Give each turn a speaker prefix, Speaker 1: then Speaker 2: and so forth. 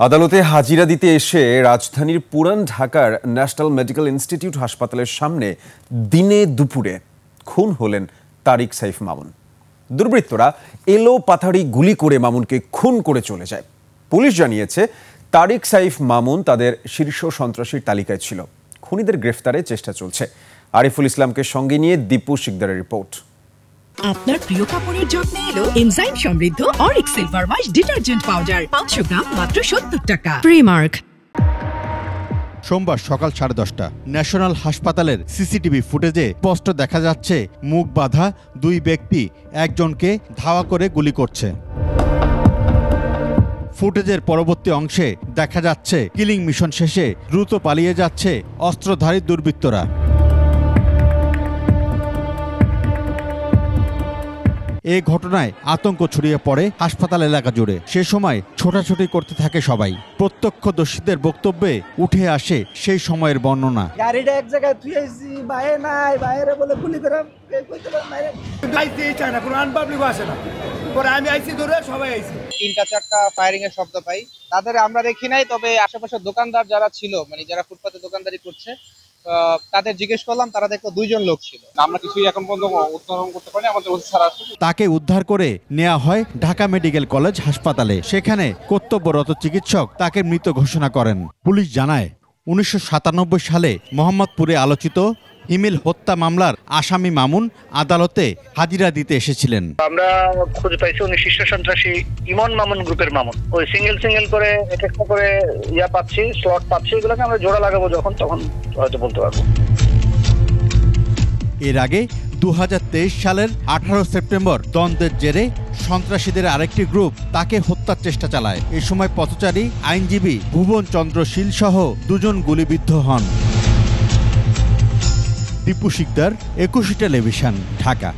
Speaker 1: আদালতে হাজিরা দিতে এসে রাজধানীর পুরান ঢাকার ন্যাশনাল মেডিকেল ইনস্টিটিউট হাসপাতালের সামনে দিনে দুপুরে খুন হলেন তারিক সাইফ মামুন। দুর্বৃত্তরা এলো পাথাড়ি গুলি করে মামুনকে খুন করে চলে যায়। পুলিশ জানিয়েছে তারিক সাইফ মামুন তাদের শীর্ষ সন্ত্রাসীর তালিকায় ছিল। খুনিদের গ্রেফতারে চেষ্টা চলছে। আরিফুল ইসলামকে সঙ্গে নিয়ে দীপু শিকদারের রিপোর্ট।
Speaker 2: আপনার প্রিয় কাপড়ের যত্নে এলো এনজাইম সমৃদ্ধ Arik silver wash detergent powder 500 গ্রাম মাত্র 70 টাকা। প্রিমার্ক।
Speaker 3: সোমবার সকাল 10:30 ন্যাশনাল হাসপাতালের সিসিটিভি ফুটেজে স্পষ্ট দেখা যাচ্ছে মুখ বাঁধা দুই ব্যক্তি একজনকে ধাওয়া করে গুলি করছে। ফুটেজের পরবর্তী অংশে দেখা যাচ্ছে কিলিং মিশন শেষে দ্রুত পালিয়ে যাচ্ছে অস্ত্রধারী দুর্বৃত্তরা। এই ঘটনায় আতঙ্ক ছড়িয়ে পড়ে হাসপাতাল এলাকা জুড়ে। সে সময় ছোটাছুটি করতে থাকে সবাই। প্রত্যক্ষদর্শীদের বক্তব্যে উঠে আসে সেই সময়ের বর্ণনা।
Speaker 4: গাড়িটা এক জায়গায় তুই আইছি বাইরে নাই, বাইরে বলে গুলি করে কইতে পারে বাইরে আইছি চায় না, কোনো আনপাবলিক আসে না। পরে আমি আইছি ধরে সবাই আইছি।
Speaker 5: 3-4টা ফায়ারিং এর শব্দ পাই। তাদের আমরা দেখি নাই, তবে আশেপাশের দোকানদার যারা ছিল, মানে যারা ফুটপাতে দোকানদারি করছে, তাদের জিজ্ঞেস করলাম, তারা দেখলো 2 জন লোক ছিল। আমরা কিছুই এখন পর্যন্ত উত্তরণ করতে পারিনি, আমাদের ওসি স্যার আসছে। তাকে উদ্ধার করে নেওয়া হয় ঢাকা মেডিকেল কলেজ হাসপাতালে। সেখানে কর্তব্যরত চিকিৎসক তাকে মৃত ঘোষণা করেন। পুলিশ জানায় 1997 সালে মোহাম্মদপুরে আলোচিত হিমেল হত্যা মামলার আসামি মামুন আদালতে হাজিরা দিতে এসেছিলেন।
Speaker 6: আমরা খুঁজে পাইছি উনি শীর্ষ সন্ত্রাসী ইমন মামুন গ্রুপের মামুন। ওই সিঙ্গেল করে এক একটা করে পাচ্ছি, স্লট পাচ্ছি, এগুলোকে আমরা জোড়া লাগাবো তখন হয়তো বলতে পারবো।
Speaker 3: এর আগে 2023 সালের 18 সেপ্টেম্বর দ্বন্দ্বের জেরে সন্ত্রাসীদের আরেকটি গ্রুপ তাকে হত্যার চেষ্টা চালায়। এ সময় পথচারী আইনজীবী ভুবন চন্দ্র শীল সহ 2 জন গুলিবিদ্ধ হন। দীপু শিকদার, 21 টেলিভিশন, ঢাকা।